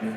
Page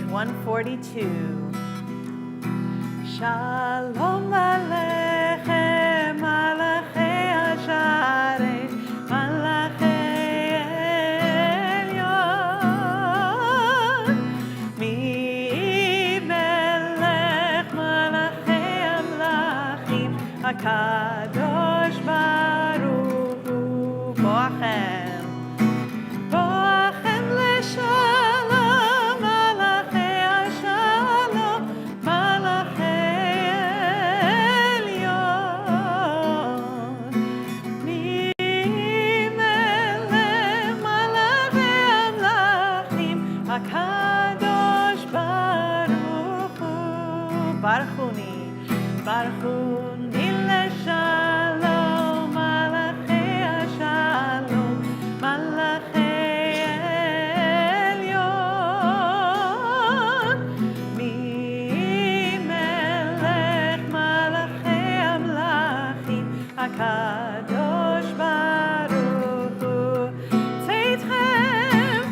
142. Shalom Aleichem, Malachei Hasharesh, Malachei Elyon, Mi Melech Malachei Amlachim, HaKadosh Baruch Hu, Boachem, Boachem Leshalom, Malachei Hashalom, Kadosh Baruch Hu, Baruchuni leshalom, Malachei Hashalom, Malachei Elyon, Mi Melech Malachei Amlachim, HaKadosh Baruch Hu, Teitchem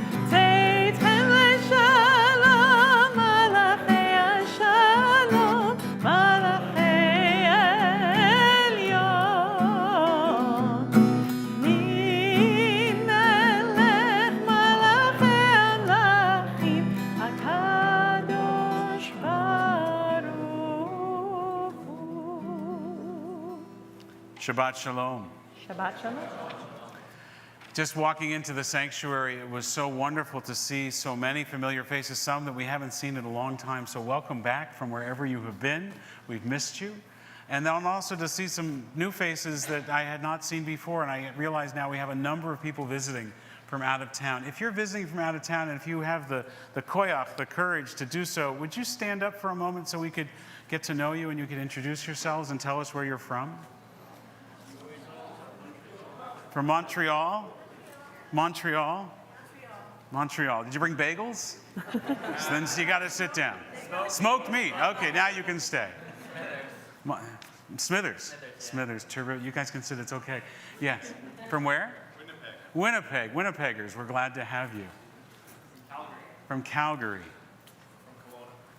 leshalom, Malachei Hashalom, Malachei Elyon, Mi Melech Malachei Amlachim, HaKadosh Baruch Hu. Shabbat Shalom. Shabbat Shalom. Just walking into the sanctuary, it was so wonderful to see so many familiar faces, some that we haven't seen in a long time. So welcome back from wherever you have been. We've missed you. And then also to see some new faces that I had not seen before. And I realize now we have a number of people visiting from out of town. If you're visiting from out of town and if you have the koyach, the courage to do so, would you stand up for a moment so we could get to know you and you could introduce yourselves and tell us where you're from? From Montreal? Montreal. Did you bring bagels? So then you got to sit down. Smoked meat. Okay, now you can stay. Smithers. You guys can sit. It's okay. Yes. From where? Winnipeg. Winnipeggers. We're glad to have you. Calgary. From Calgary.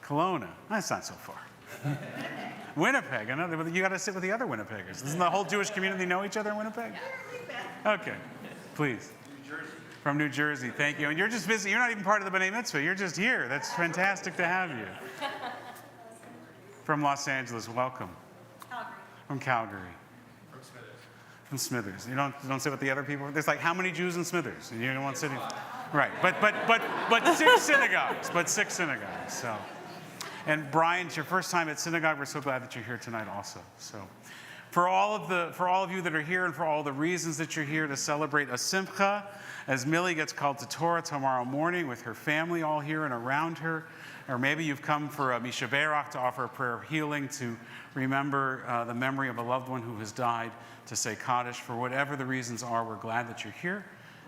From Kelowna. That's not so far. Winnipeg. Another. You got to sit with the other Winnipeggers. Doesn't the whole Jewish community know each other in Winnipeg? Okay. Please. From New Jersey, thank you. And you're just visiting, you're not even part of the B'nai Mitzvah, you're just here. That's fantastic to have you. From Los Angeles, welcome. Calgary. From Calgary. From Smithers. You don't sit with the other people? There's like how many Jews in Smithers? And you don't want sitting. Right, but 6 synagogues, so. And Brian, it's your first time at synagogue. We're so glad that you're here tonight also. So for all of you that are here and for all the reasons that you're here to celebrate a simcha, as Millie gets called to Torah tomorrow morning with her family all here and around her, or maybe you've come for a Misha Berach to offer a prayer of healing, to remember the memory of a loved one who has died, to say Kaddish. For whatever the reasons are, we're glad that you're here.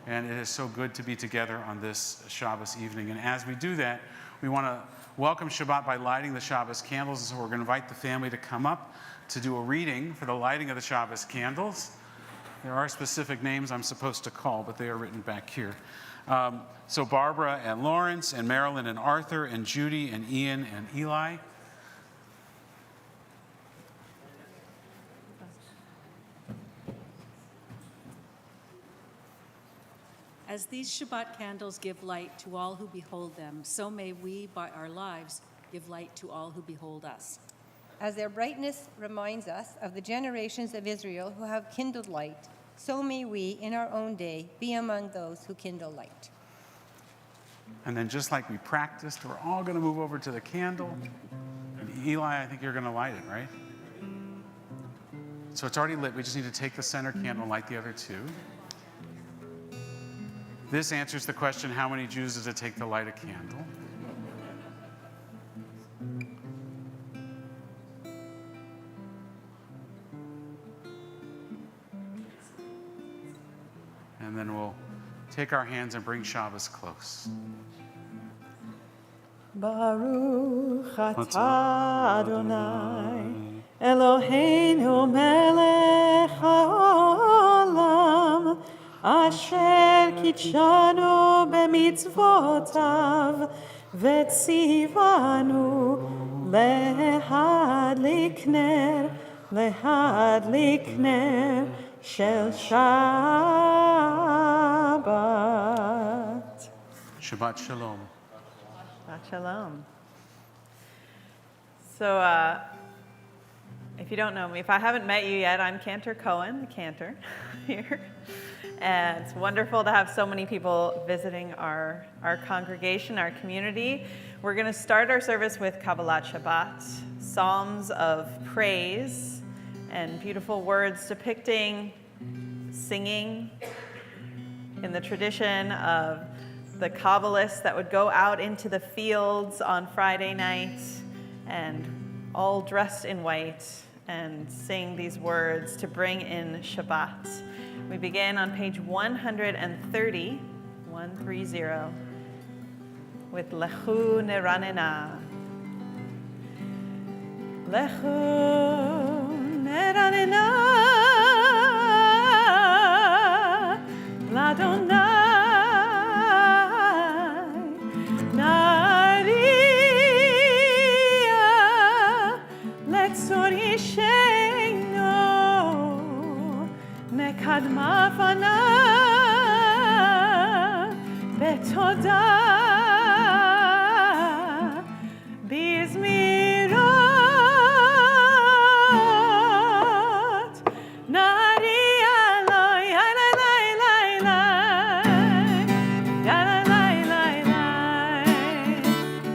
And it is so good to be together on this Shabbos evening. And as we do that, we want to welcome Shabbat by lighting the Shabbos candles. And so we're going to invite the family to come up to do a reading for the lighting of the Shabbos candles. There are specific names I'm supposed to call, but they are written back here. So Barbara and Lawrence and Marilyn and Arthur and Judy and Ian and Eli. As these Shabbat candles give light to all who behold them, so may we, by our lives, give light to all who behold us. As their brightness reminds us of the generations of Israel who have kindled light, so may we, in our own day, be among those who kindle light. And then just like we practiced, we're all going to move over to the candle. And Eli, I think you're going to light it, right? So it's already lit. We just need to take the center candle and light the other two. This answers the question, how many Jews does it take to light a candle? And then we'll take our hands and bring Shabbos close. Baruch atah Adonai, Eloheinu melech haolam, asher kitshanu b'mitzvotav, v'tzivanu lehadlik ner shel Shabbat. Shabbat Shalom. Shalom. So, if you don't know me, if I haven't met you yet, I'm Cantor Cohen, the cantor here. And it's wonderful to have so many people visiting our congregation, our community. We're going to start our service with Kabbalat Shabbat, psalms of praise and beautiful words depicting singing in the tradition of the Kabbalists that would go out into the fields on Friday night and all dressed in white and sing these words to bring in Shabbat. We begin on page 130, 130, with Lechu Neranena. Lechu Neranena L'Adonai. מקדמה פניו בתודה בזמירות נריע לו יאללה לילה יאללה לילה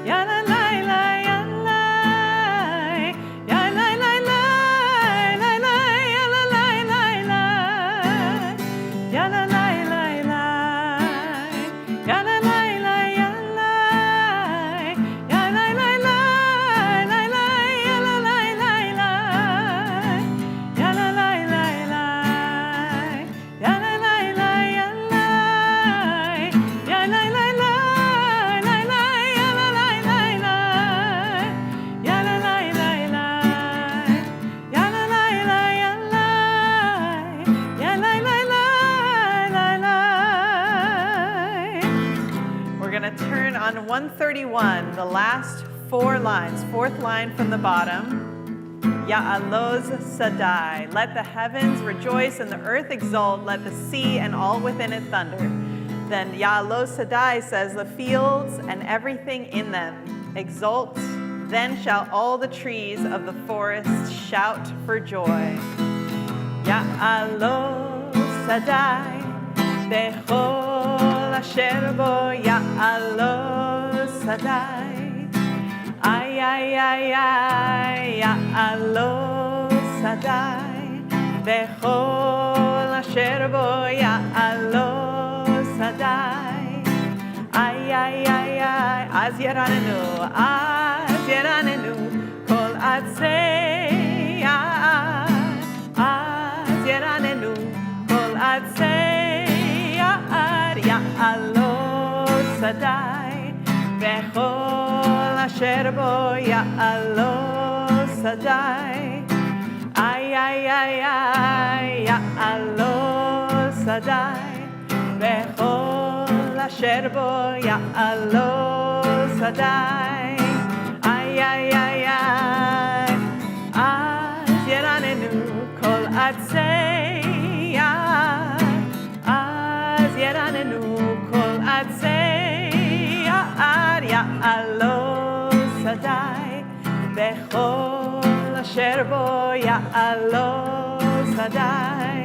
יאללה לילה on 131, the last four lines, fourth line from the bottom. Ya'aloz Sadai. Let the heavens rejoice and the earth exult. Let the sea and all within it thunder. Then Ya'aloz Sadai says, the fields and everything in them exult. Then shall all the trees of the forest shout for joy. Ya'aloz Sadai. Bechol asher bo Ya'aloz Sadai. Ay ay, ay, ay, ya'alo sadai, vechol asher bo ya'alo sadai. Ay, ay, ay, ay, az yeranenu, kol atzei, az yeranenu, kol atzei, ya'alo sadai, vechol asher bo ya'alo sadai. Ay, ay, ay, ay, ya'alo sadai, vechol asher bo ya'alo sadai. Ay, ay, ay, ay, az yeranenu kol atzei, az yeranenu kol atzei, ya'alo sadai, vechol asher bo ya'alo sadai.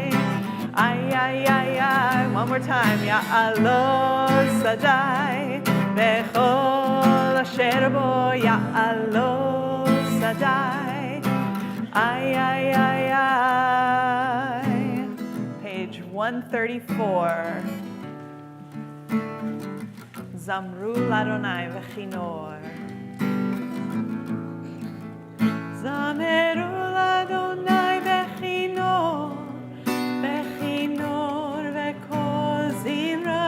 Ay, ay, ay, ay, one more time. Ya'alo sadai, vechol asher bo ya'alo sadai. Ay, ay, ay, ay. Page 134. Zamru l'Adonai v'chinor. Zameru l'Adonai v'chinor. Bechinor v'kol zimra,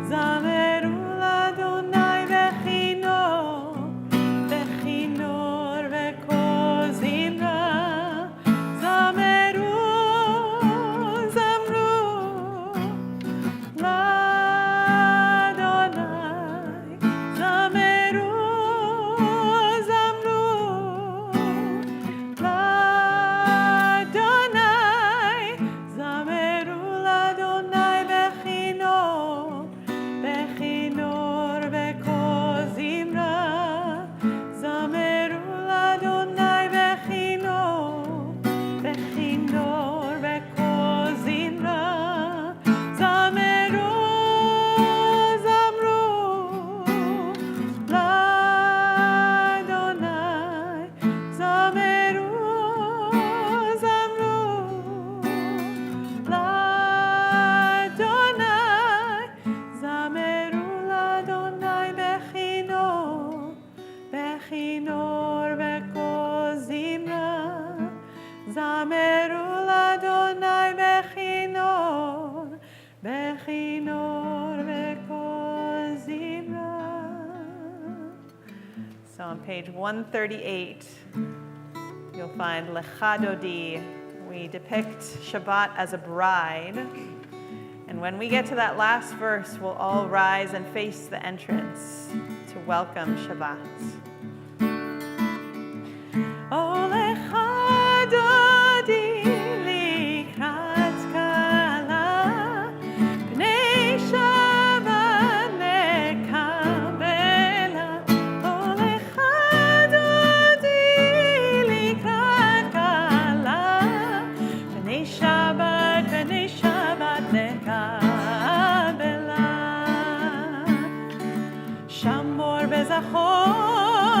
zameru l'Adonai bechinor, bechinor v'kol zimra, zameru, zamru l'Adonai, zameru, zamru l'Adonai. Zameru l'Adonai bechinor, bechinor v'kol zimra. Zameru l'Adonai bechinor, bechinor v'kol zimra. Zameru, zamru l'Adonai. Zameru, zamru l'Adonai, zameru l'Adonai bechinor, bechinor v'kol zimra. Zameru l'Adonai bechinor, bechinor v'kol zimra. So on page 138, you'll find Lecha Dodi. We depict Shabbat as a bride. And when we get to that last verse, we'll all rise and face the entrance to welcome Shabbat. Oh, Lecha Dodi likrat kala, Pnei Shabbat nekabela. Oh, Lecha Dodi likrat kala, Pnei Shabbat nekabela. Shamor bezachor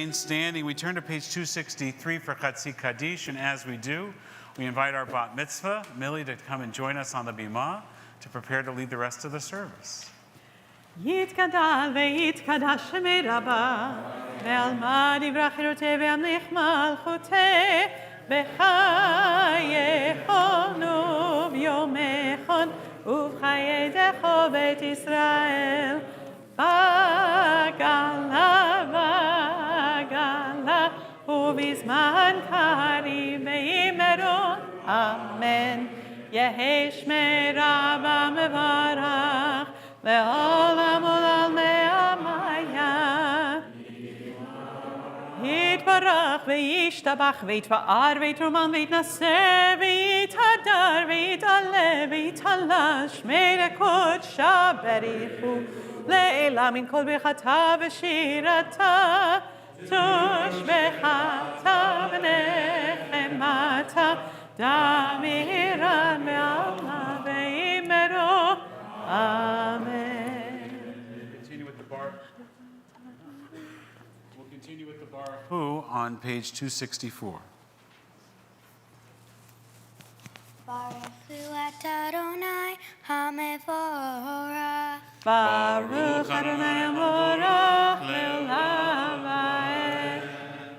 remain standing. We turn to page 263 for Chatzi Kaddish, and as we do, we invite our bat mitzvah, Millie, to come and join us on the bima to prepare to lead the rest of the service. יתגדל ויתקדש שמי רבה, ועל מה דברה חירותי והמליך מלכותי, בחייכון וביומכון, ובחיי דכו בית ישראל, בגלה בגלה, ובזמן קריב וימרון, אמן. יהי שמי רבה מברך, לעולם ולעולמי עמיה. יתברך וישתבח ויתפאר ויתרומן ויתנשא ויתהדר ויתעלה ויתעלה שמי לקודשה בריחו לעילה מן כל ברכתה ושירתה תושבחתה ונחמתה דמירן ועלמה ואמרו Amen. Continue with the bar. We'll continue with the Baruch on page 264. Baruch hu atah Adonai hamevorach. Baruch Adonai Hamevorach le'olam va'ed.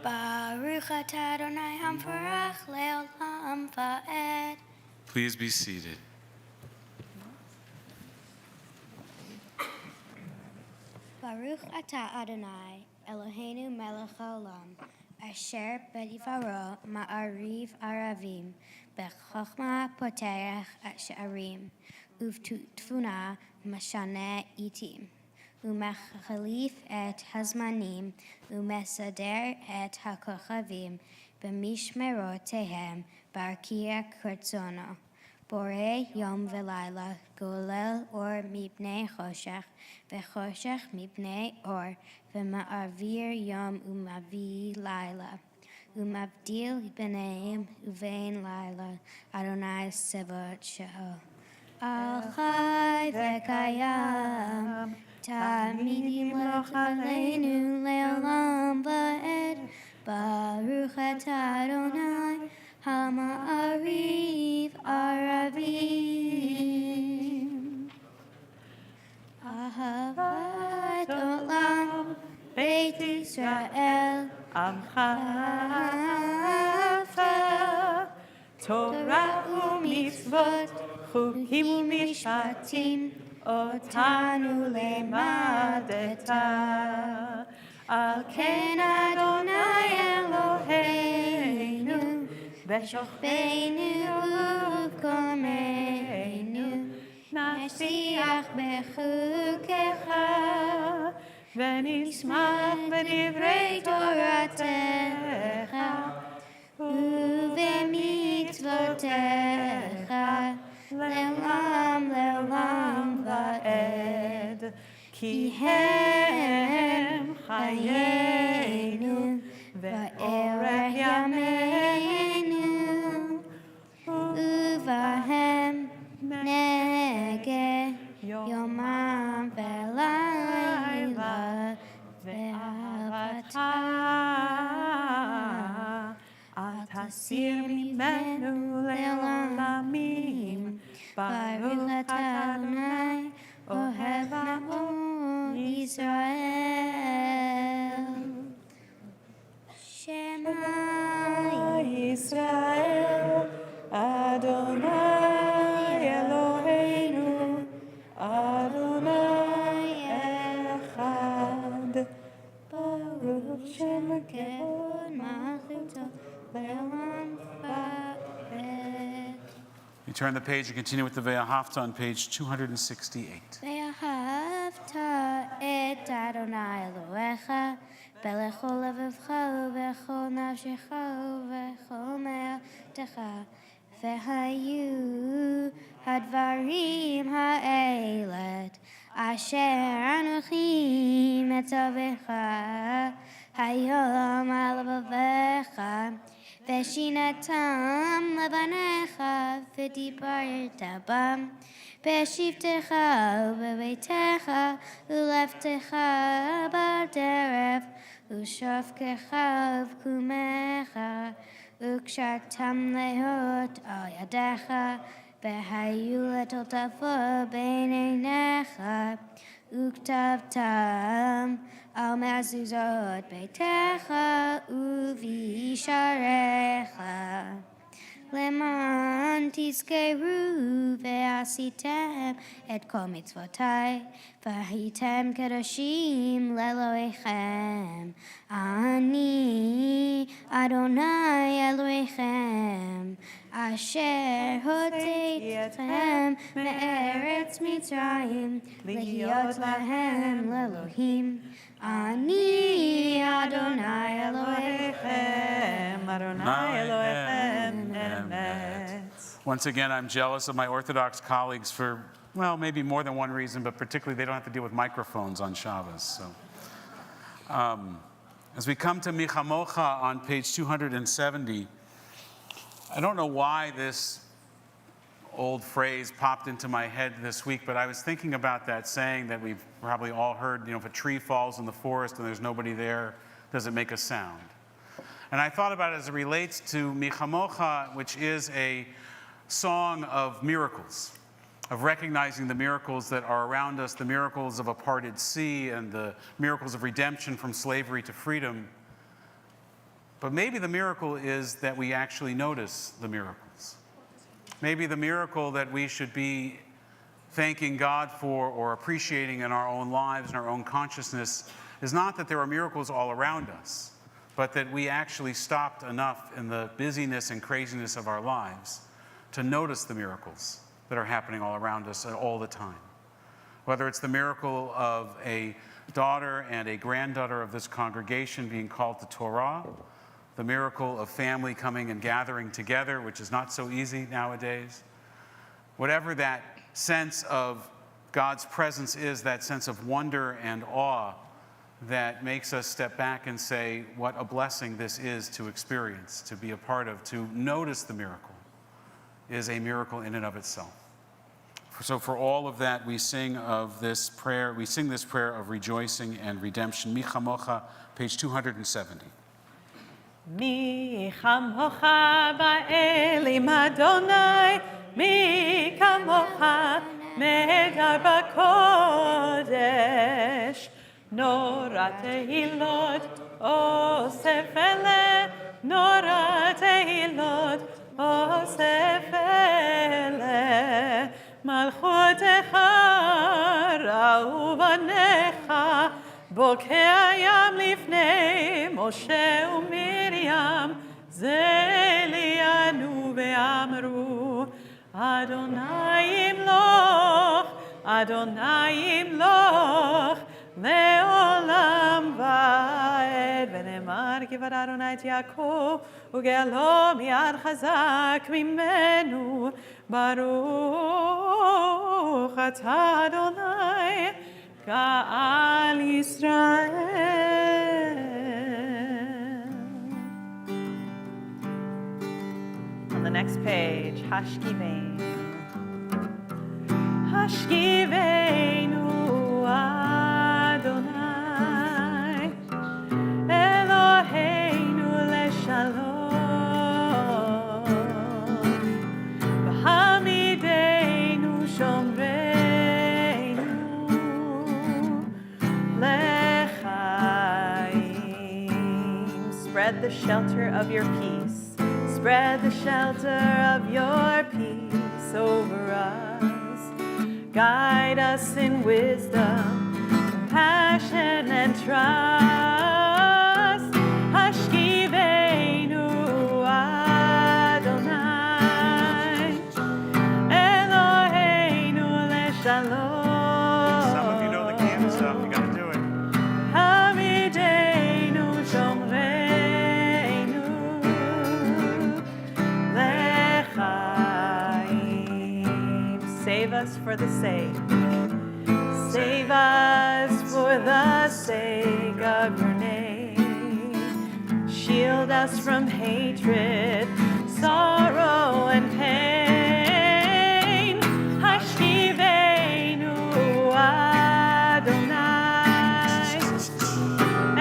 Baruch atah Adonai hamevorach le'olam va'ed. Please be seated. Baruch atah Adonai Eloheinu melech haolam asher b'divaro ma'ariv aravim b'chochma poterech she'arim uv'tfuna mashane itim u'mechalif et hazmanim u'mesader et hakochavim b'mishmerotehem barkia kurtzono Borei yom v'layla, golel or mipnei choshech, v'choshech mipnei or, v'ma'avir yom u'mavi layla, u'mavdil b'neim u'vein layla, Adonai Sevot she'o. Al chai v'kayam, tamidim l'chaleinu le'olam va'ed, Baruch atah Adonai, Hama'ariv Aravim Ahavat Olam Beit Yisrael Amcha Ahavta Torah u'mitzvot Chukim u'mishpatim Otanu le'madeta Al ken Adonai Eloheinu B'shochbeinu u'b'komeinu Nashliach b'chukecha V'nismach b'divrei Toratecha U'v'mitzvotecha Le'olam le'olam va'ed Ki hem chayenu V'erech yameinu Uvahem nege yomam ve'layla ve'avata atasir mimenu le'olamim Baruch atah Adonai ohev amo Yisrael Shema Yisrael Adonai Eloheinu Adonai Echad Baruch Shem Kevod Malchuto Le'olam Va'ed. We turn the page and continue with the Ve'ahavta on page 268. Ve'ahavta et Adonai Elohecha B'lechol levavcha u'b'chol nafshecha u'b'chol me'atecha V'hayu hadvarim ha'elet asher anochi metzavecha hayom al levavecha ושינתם לבניך ודיברת בם בשבתך ובביתך ולבטך בדרך ושופקך ובקומך וקשרתם להיות על ידיך והיו לטוטפות בין עיניך וכתבתם על מזוזות ביתך ובישעריך למען תזכרו ועשיתם את כל מצוותי והייתם קדושים לאלוהיכם אני אדוני אלוהיכם אשר הוצאתי אתכם מארץ מצרים להיות להם לאלוהים אני אדוני אלוהיכם Adonai Elohechem emet. Once again, I'm jealous of my Orthodox colleagues for, well, maybe more than one reason, but particularly they don't have to deal with microphones on Shabbos. So, as we come to Michamocha on page 270, I don't know why this old phrase popped into my head this week, but I was thinking about that saying that we've probably all heard, if a tree falls in the forest and there's nobody there, does it make a sound? And I thought about it as it relates to Michamocha, which is a song of miracles, of recognizing the miracles that are around us, the miracles of a parted sea and the miracles of redemption from slavery to freedom. But maybe the miracle is that we actually notice the miracles. Maybe the miracle that we should be thanking God for or appreciating in our own lives and our own consciousness is not that there are miracles all around us, but that we actually stopped enough in the busyness and craziness of our lives to notice the miracles that are happening all around us all the time. Whether it's the miracle of a daughter and a granddaughter of this congregation being called to Torah, the miracle of family coming and gathering together, which is not so easy nowadays. Whatever that sense of God's presence is, that sense of wonder and awe that makes us step back and say, what a blessing this is to experience, to be a part of, to notice the miracle, is a miracle in and of itself. So for all of that, we sing this prayer of rejoicing and redemption. Mi chamocha, page 270. Mi chamocha ba'elim Adonai, mi kamocha medar b'kodesh. Nora tehilot osef ele, Nora tehilot osef ele. Malchutecha ra'u banecha, bokeh hayam lifnei Moshe uMiriam, ze lianu ve'amru, Adonai imloch, לעולם ועד ונאמר כבד אדוני את יעקב וגאלו מיד חזק ממנו ברוך אתה אדוני גאל ישראל. On the next page, Hashkiveinu. Hashkiveinu Adonai, Eloheinu leshalom, v'hamideinu shomreinu lechaim. Spread the shelter of your peace, spread the shelter of your peace over us. Guide us in wisdom, compassion, and trust. Hashkiveinu Adonai, Eloheinu leshalom. Some of you know the Canada stuff, you got to do it. Hamideinu shomreinu lechaim. Save us for the sake. Save us for the sake of your name. shield us from hatred, sorrow, and pain. Hashivenu Adonai,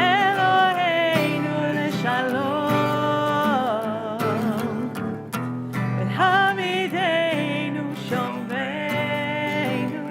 Eloheinu l'shalom, v'hamidenu shomreinu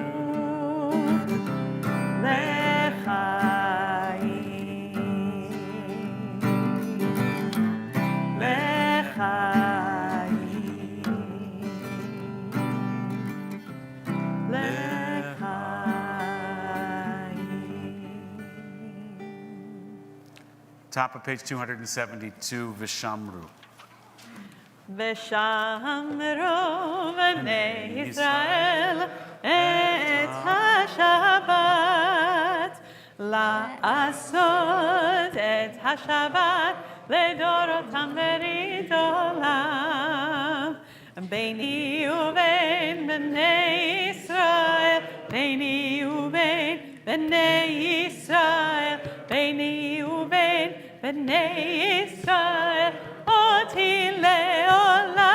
Top of page 272, Vishamru. ושמרו בני ישראל את השבת, לעשות את השבת לדורותם ברית עולם. ביני ובין בני ישראל, ביני ובין בני ישראל, ביני ובין בני ישראל, אותי לעולם.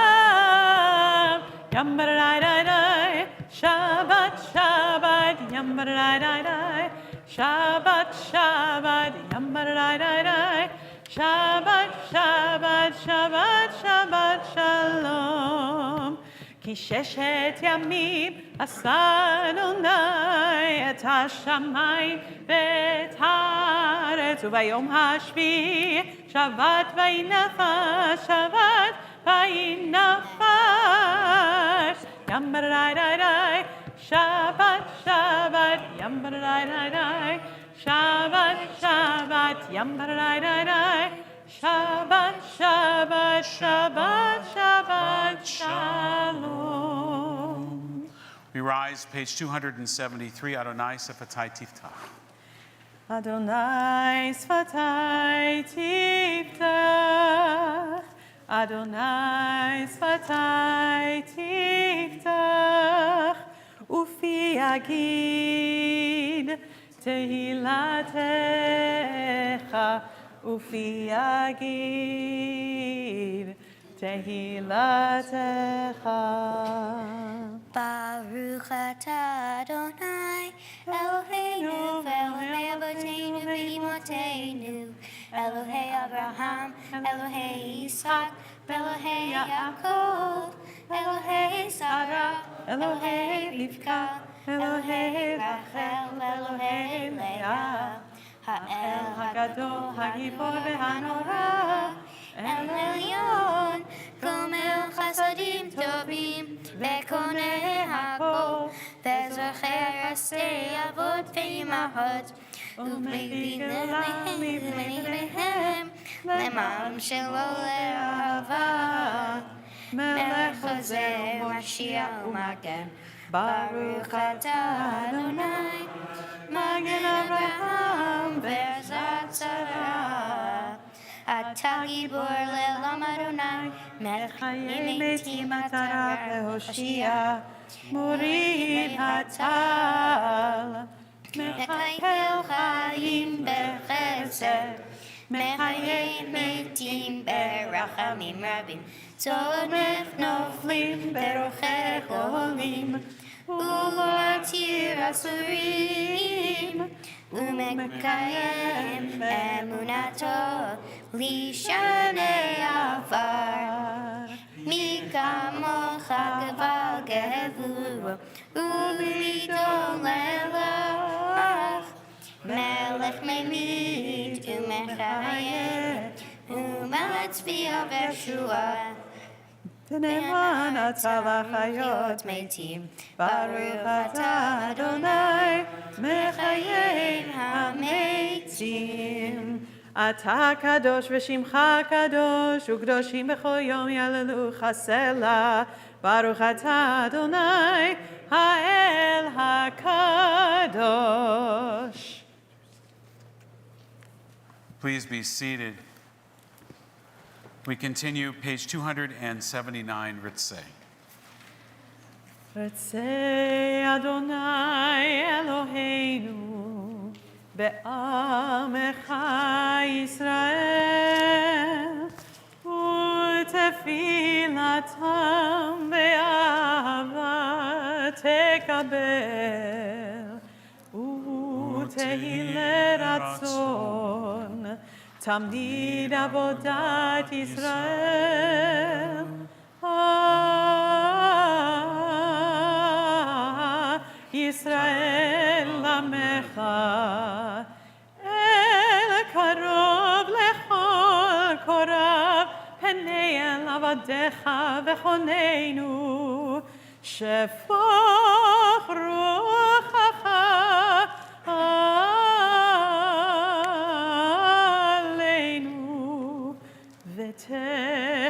Yum ba da da da, Shabbat Shabbat, yum ba da da da, Shabbat Shabbat, yum ba da da da, Shabbat Shabbat Shabbat Shabbat Shalom. כי ששת ימים עשה אדוני את השמיים ואת הארץ, וביום השביעי שבת ויהי נפש, שבת ויהי נפש. ים בדאי דאי דאי, שבת שבת, ים בדאי דאי דאי, שבת שבת, ים בדאי דאי דאי, Shabbat, Shabbat, Shabbat, Shabbat, Shalom. We rise, page 273, Adonai Sefatai Tiftach. Adonai Sfatai Tiftach, Adonai Sfatai Tiftach, Ufi Yagid Tehilatecha, Ufi Yagid Tehilatecha. Baruch atah Adonai, Eloheinu v'Elohei Avotenu v'Imotenu, Elohei Abraham, Elohei Yitzchak, Elohei Yaakov, Elohei Sarah, Elohei Rivka, Elohei Rachel, Elohei Leah, Ha'el Hagadol, Hagibor v'Hanora, El Elyon, Gomel Chasadim Tovim, Vekoneh Hakol, Vezachei Rasei Avot ve'imahot, U'meidin lehem, Lemam shelo le'ahava, Melech Chozeh Mashiach U'Magen, Baruch atah Adonai, Magen Avraham ve'ezrat Sarah. אתה גיבור לעולם אדוני, מלך חיי מתים אתה רק להושיע, מוריד הטל, מחייל חיים בחסד, מחיי מתים ברחמים רבים, צורף נופלים ברוחך עולים, ומתיר אסורים, ומקיים אמונתו לשני עפר. מי כמוך גבל גבורה ובליטו ללך, מלך ממית ומחיה ומצביע בישועה. תנאמן אתה לחיות מתים, ברוך אתה אדוני מחיי המתים. אתה קדוש ושמך קדוש, וקדושים בכל יום יהללוך סלה. ברוך אתה אדוני האל הקדוש. Please be seated. We continue, page 279, Ritzeh. רצה אדוני אלוהינו בעמך ישראל, תפילתם באהבה תקבל, ותהי לרצון תמיד עבודת ישראל. ישראל עמך, אל קרוב לכל קורב, פני אל עבדיך וחוננו, שפוך רוחך עלינו,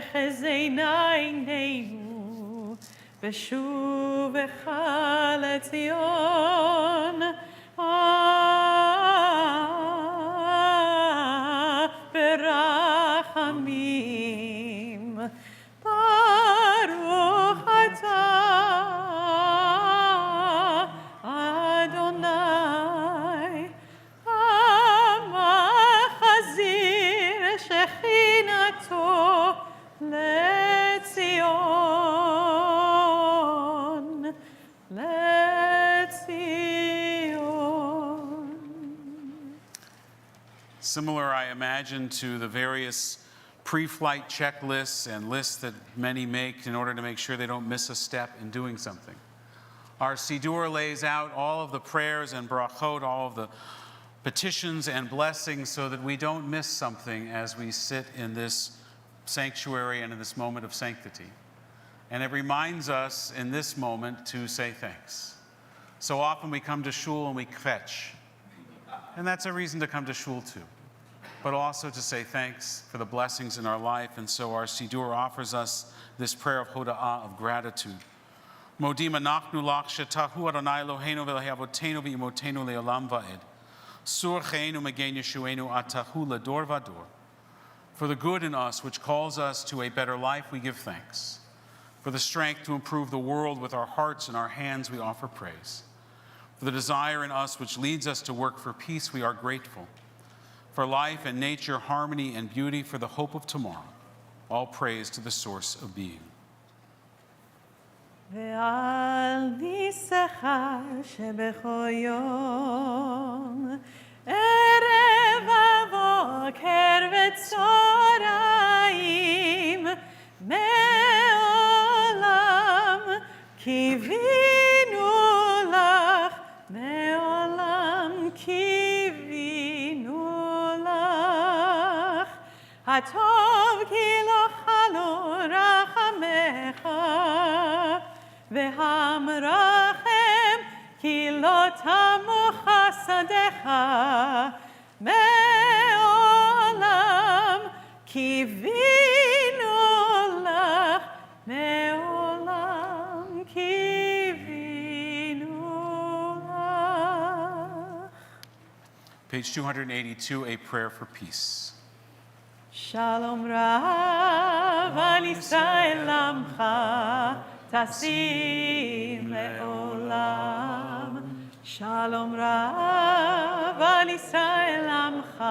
ותחזינה עינינו, בשובך לציון, ברחמים. ברוך אתה, אדוני, המחזיר שכינתו לציון, לציון. Similar, I imagine, to the various pre-flight checklists and lists that many make in order to make sure they don't miss a step in doing something. Our siddur lays out all of the prayers and brachot, all of the petitions and blessings, so that we don't miss something as we sit in this sanctuary and in this moment of sanctity. And it reminds us in this moment to say thanks. So often we come to shul and we kvetch. And that's a reason to come to shul too. But also to say thanks for the blessings in our life. And so our siddur offers us this prayer of hoda'ah, of gratitude. Modim anachnu lach shetahu Adonai Eloheinu v'le'avotenu v'imotenu le'olam va'ed. Sur cheinu megen yeshuenu atahu ledor vador. For the good in us, which calls us to a better life, we give thanks. For the strength to improve the world with our hearts and our hands, we offer praise. For the desire in us which leads us to work for peace, we are grateful. For life and nature, harmony and beauty, for the hope of tomorrow, all praise to the source of being. ועל ניסך שבכל יום, ערב ובוקר וצהריים, מעולם קיווינו לך, מעולם קיווינו לך, הטוב כי לא חלו רחמך, והמרחם כי לא תמו חסדיך, מעולם קיווינו לך, מעולם קיווינו לך. Page 282, a prayer for peace. שלום רב על ישראל עמך, תשים לעולם. שלום רב על ישראל עמך,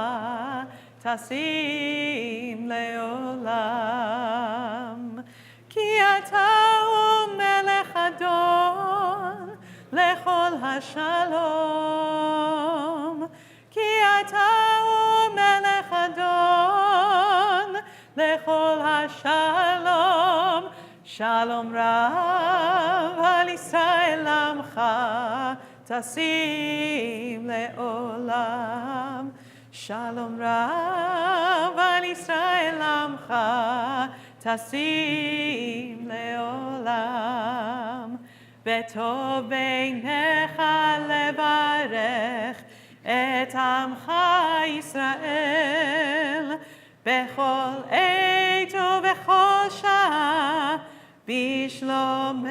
תשים לעולם. כי אתה הוא מלך אדון לכל השלום. כי אתה הוא מלך אדון לכל השלום. שלום רב על ישראל עמך, תשים לעולם. שלום רב על ישראל עמך, תשים לעולם. וטוב בעיניך לברך את עמך ישראל, בכל עת ובכל שעה, בשלומך.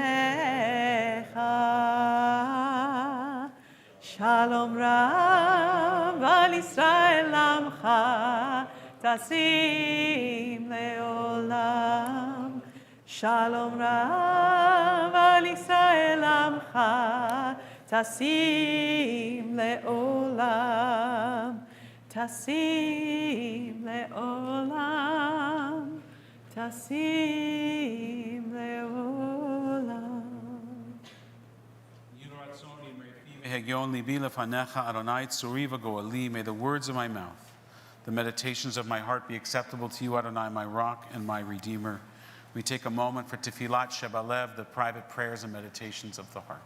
שלום רב על ישראל עמך, תשים לעולם. שלום רב על ישראל עמך, תשים לעולם. תשים לעולם. Tasim leolam. May the words of my mouth, the meditations of my heart be acceptable to you, Adonai, my rock and my redeemer. We take a moment for Tefillat Shebalev, the private prayers and meditations of the heart.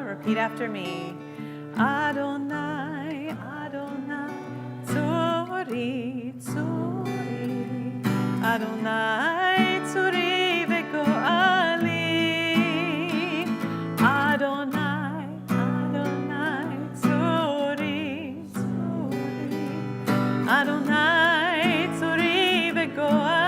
Repeat after me. Adonai, Adonai, Tzori, Tzori. Adonai, Tzori ve'go'ali. Adonai, Adonai, Tzori, Tzori. Adonai, Tzori ve'go'ali.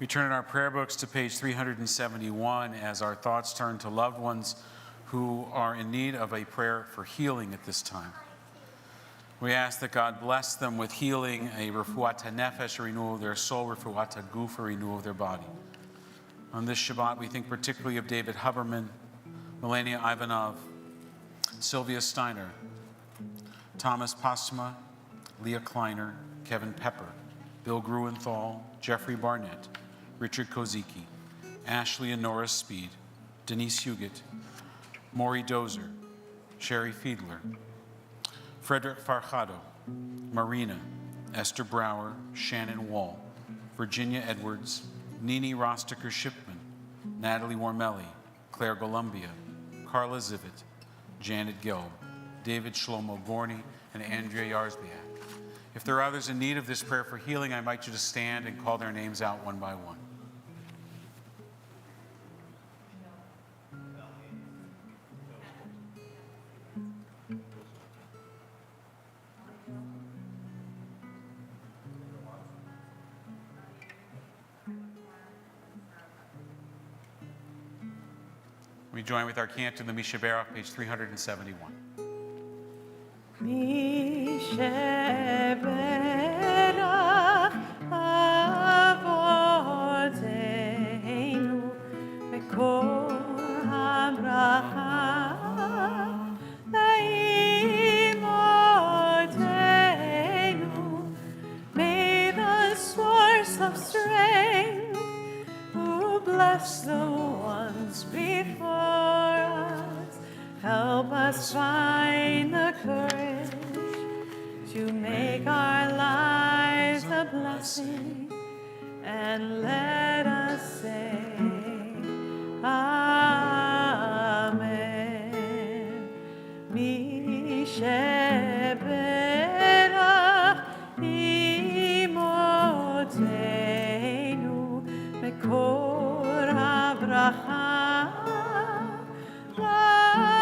We turn in our prayer books to page 371 as our thoughts turn to loved ones who are in need of a prayer for healing at this time. We ask that God bless them with healing, a refuat nefesh, a renewal of their soul, refuat guf, a renewal of their body. On this Shabbat, we think particularly of David Huberman, Melania Ivanov, Sylvia Steiner, Thomas Postma, Leah Kleiner, Kevin Pepper, Bill Gruenthal, Jeffrey Barnett, Richard Kozicki, Ashley and Nora Speed, Denise Huguet, Maury Dozer, Sherry Fiedler, Frederick Farjado, Marina, Esther Brower, Shannon Wall, Virginia Edwards, Nini Rostiker-Shipman, Natalie Warmelli, Claire Columbia, Carla Zivit, Janet Gelb, David Shlomo Gorney, and Andrea Yarsbiak. If there are others in need of this prayer for healing, I invite you to stand and call their names out one by one. We join with our cantor, the Mishaberach, page 371. Mishaberach avodeinu v'kol habracha la'imotenu. May the source of strength who bless the ones before us help us find the courage to make our lives a blessing, and let us say Amen. Mishaberach imotenu mekor habracha lavotenu.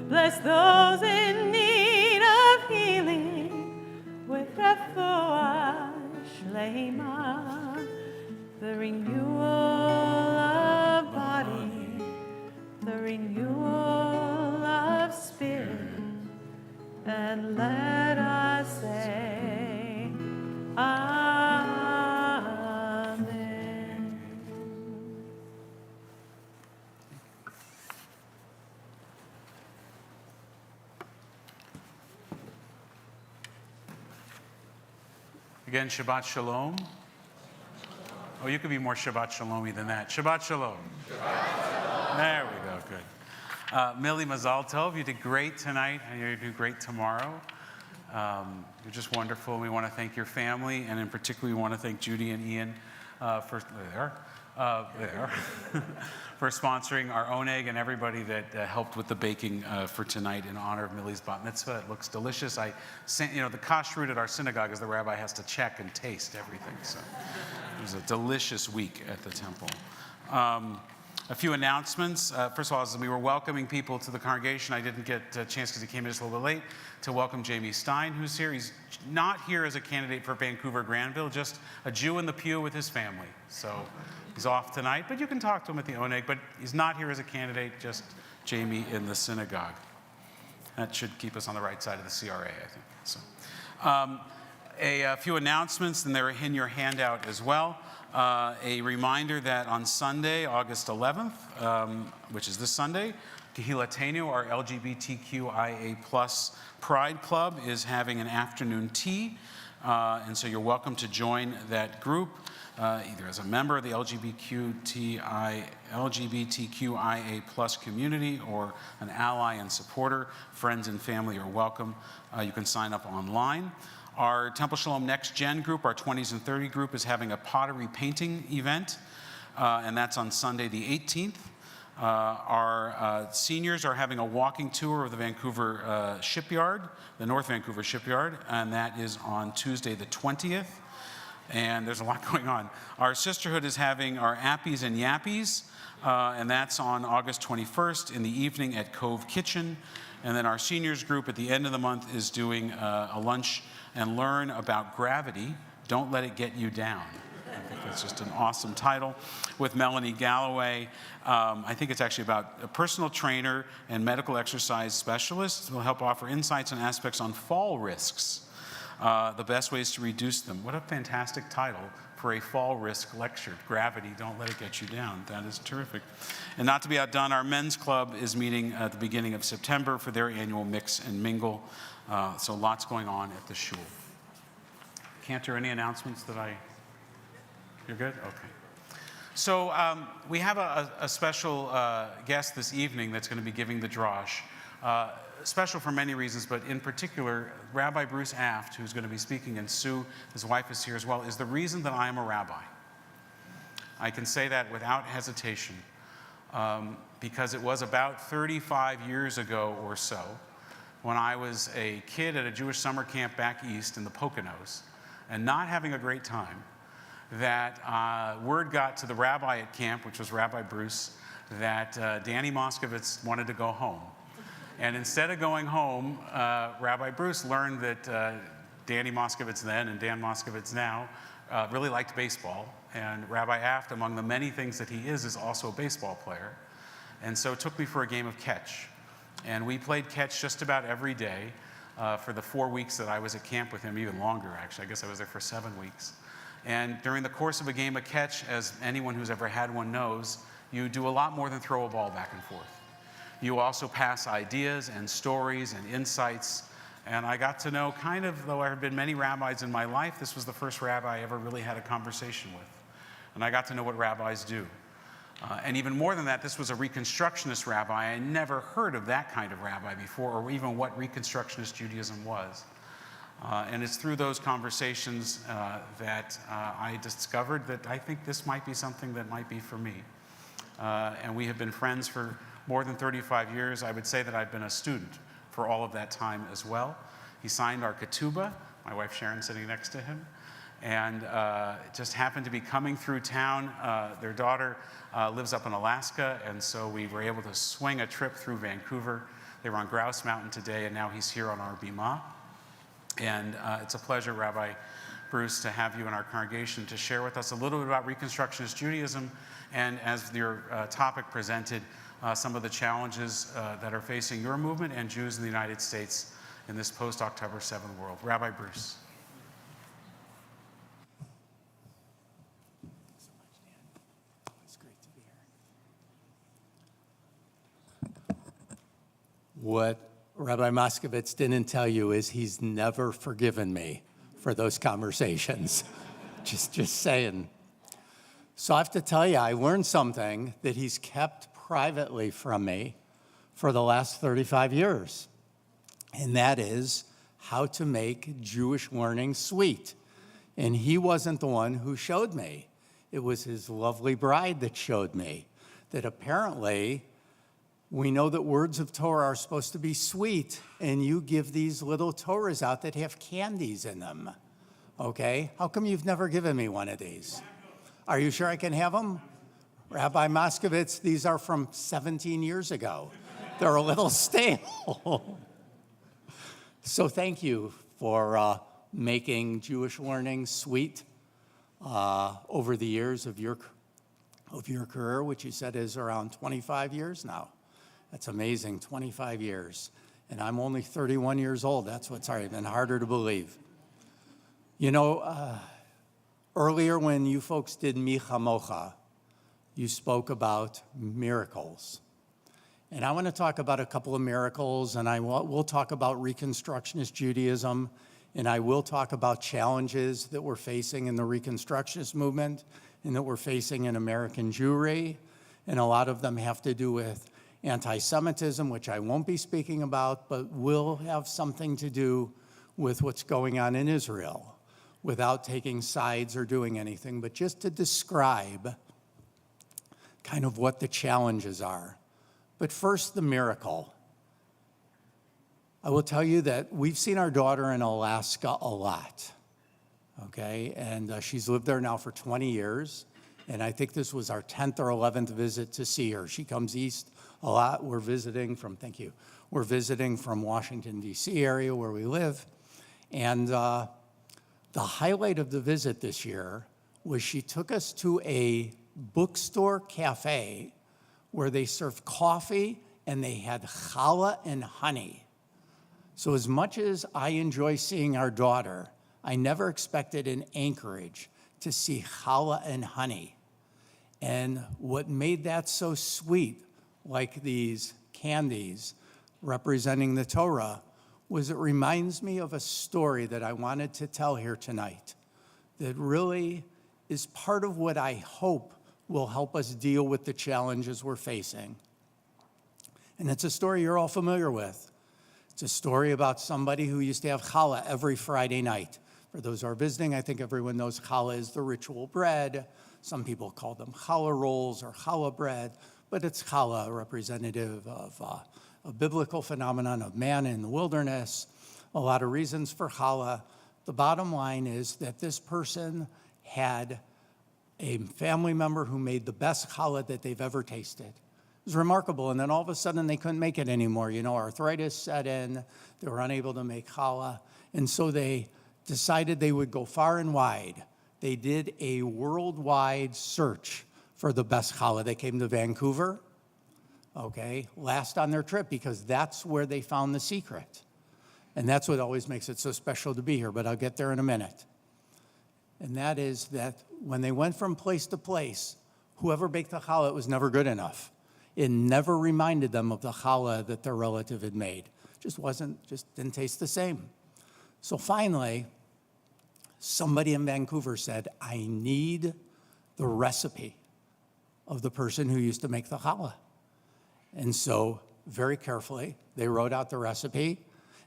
Bless those in need of healing with refuah shlema, the renewal of body, the renewal of spirit, and let us say Amen. Again, Shabbat Shalom. Oh, you could be more Shabbat Shalomy than that. Shabbat Shalom. There we go, good. Millie Mazal Tov, you did great tonight, and you're going to do great tomorrow. You're just wonderful. We want to thank your family, and in particular, we want to thank Judy and Ian for sponsoring our oneg, and everybody that helped with the baking for tonight in honor of Millie's bat mitzvah. It looks delicious. I sent, the kashrut at our synagogue is the rabbi has to check and taste everything. So it was a delicious week at the temple. A few announcements. First of all, as we were welcoming people to the congregation, I didn't get a chance because he came in just a little bit late to welcome Jamie Stein, who's here. He's not here as a candidate for Vancouver Granville, just a Jew in the pew with his family. So he's off tonight, but you can talk to him at the oneg, but he's not here as a candidate, just Jamie in the synagogue. That should keep us on the right side of the CRA, I think. So, a few announcements, and they're in your handout as well. A reminder that on Sunday, August 11th, which is this Sunday, Kehilatenu, our LGBTQIA+ Pride Club, is having an afternoon tea. And so you're welcome to join that group, either as a member of the LGBTQIA+ community or an ally and supporter. Friends and family are welcome. You can sign up online. Our Temple Shalom Next Gen group, our 20s and 30 group, is having a pottery painting event, and that's on Sunday the 18th. Our seniors are having a walking tour of the Vancouver shipyard, the North Vancouver shipyard, and that is on Tuesday the 20th. And there's a lot going on. Our sisterhood is having our Appies and Yappies, and that's on August 21st in the evening at Cove Kitchen. And then our seniors group at the end of the month is doing a lunch and learn about gravity. Don't let it get you down. I think that's just an awesome title with Melanie Galloway. I think it's actually about a personal trainer and medical exercise specialist who will help offer insights and aspects on fall risks, the best ways to reduce them. What a fantastic title for a fall risk lecture. Gravity, don't let it get you down. That is terrific. And not to be outdone, our men's club is meeting at the beginning of September for their annual mix and mingle. So lots going on at the shul. Cantor, any announcements that you're good? Okay. So we have a special guest this evening that's going to be giving the drosh. Special for many reasons, but in particular, Rabbi Bruce Aft, who's going to be speaking, and Sue, his wife, is here as well, is the reason that I am a rabbi. I can say that without hesitation, because it was about 35 years ago or so, when I was a kid at a Jewish summer camp back east in the Poconos, and not having a great time, that word got to the rabbi at camp, which was Rabbi Bruce, that Danny Moskovitz wanted to go home. And instead of going home, Rabbi Bruce learned that Danny Moskovitz then and Dan Moskovitz now really liked baseball And Rabbi Aft, among the many things that he is also a baseball player. And so took me for a game of catch. And we played catch just about every day for the 4 weeks that I was at camp with him, even longer, actually. I guess I was there for 7 weeks. And during the course of a game of catch, as anyone who's ever had one knows, you do a lot more than throw a ball back and forth. You also pass ideas and stories and insights. And I got to know kind of, though there have been many rabbis in my life, this was the first rabbi I ever really had a conversation with. And I got to know what rabbis do. And even more than that, this was a Reconstructionist rabbi. I never heard of that kind of rabbi before, or even what Reconstructionist Judaism was. And it's through those conversations that I discovered that I think this might be something that might be for me. And we have been friends for more than 35 years. I would say that I've been a student for all of that time as well. He signed our ketubah, my wife Sharon sitting next to him, and just happened to be coming through town. Their daughter lives up in Alaska, and so we were able to swing a trip through Vancouver. They were on Grouse Mountain today, and now he's here on our bima. And it's a pleasure, Rabbi Bruce, to have you in our congregation to share with us a little bit about Reconstructionist Judaism, and as your topic presented, some of the challenges that are facing your movement and Jews in the United States in this post-October 7th world. Rabbi Bruce. Thanks so much, Dan. It's great to be here. What Rabbi Moskovitz didn't tell you is he's never forgiven me for those conversations. just saying. So I have to tell you, I learned something that he's kept privately from me for the last 35 years. And that is how to make Jewish learning sweet. And he wasn't the one who showed me. It was his lovely bride that showed me that apparently we know that words of Torah are supposed to be sweet, and you give these little Torahs out that have candies in them. Okay? How come you've never given me one of these? Are you sure I can have them? Rabbi Moskovitz, these are from 17 years ago. They're a little stale. So thank you for making Jewish learning sweet over the years of your career, which you said is around 25 years now. That's amazing, 25 years. And I'm only 31 years old. That's what's even harder to believe. You know, earlier when you folks did Mi Chamocha, you spoke about miracles. And I want to talk about a couple of miracles, and we'll talk about Reconstructionist Judaism, and I will talk about challenges that we're facing in the Reconstructionist movement and that we're facing in American Jewry. And a lot of them have to do with anti-Semitism, which I won't be speaking about, but will have something to do with what's going on in Israel, without taking sides or doing anything, but just to describe kind of what the challenges are. But first, the miracle. I will tell you that we've seen our daughter in Alaska a lot, okay? And she's lived there now for 20 years, and I think this was our 10th or 11th visit to see her. She comes east a lot. We're visiting from Washington, D.C. area where we live. And the highlight of the visit this year was she took us to a bookstore cafe where they served coffee and they had challah and honey. So as much as I enjoy seeing our daughter, I never expected in Anchorage to see challah and honey. And what made that so sweet, like these candies representing the Torah, was it reminds me of a story that I wanted to tell here tonight that really is part of what I hope will help us deal with the challenges we're facing. And it's a story you're all familiar with. It's a story about somebody who used to have challah every Friday night. For those who are visiting, I think everyone knows challah is the ritual bread. Some people call them challah rolls or challah bread, but it's challah, representative of a biblical phenomenon of man in the wilderness. A lot of reasons for challah. The bottom line is that this person had a family member who made the best challah that they've ever tasted. It was remarkable, and then all of a sudden they couldn't make it anymore. You know, arthritis set in, they were unable to make challah, and so they decided they would go far and wide they did a worldwide search for the best challah. They came to Vancouver, okay, last on their trip, because that's where they found the secret. And that's what always makes it so special to be here, but I'll get there in a minute. And that is that when they went from place to place, whoever baked the challah, it was never good enough. It never reminded them of the challah that their relative had made. Just didn't taste the same. So finally, somebody in Vancouver said, I need the recipe of the person who used to make the challah. And so very carefully, they wrote out the recipe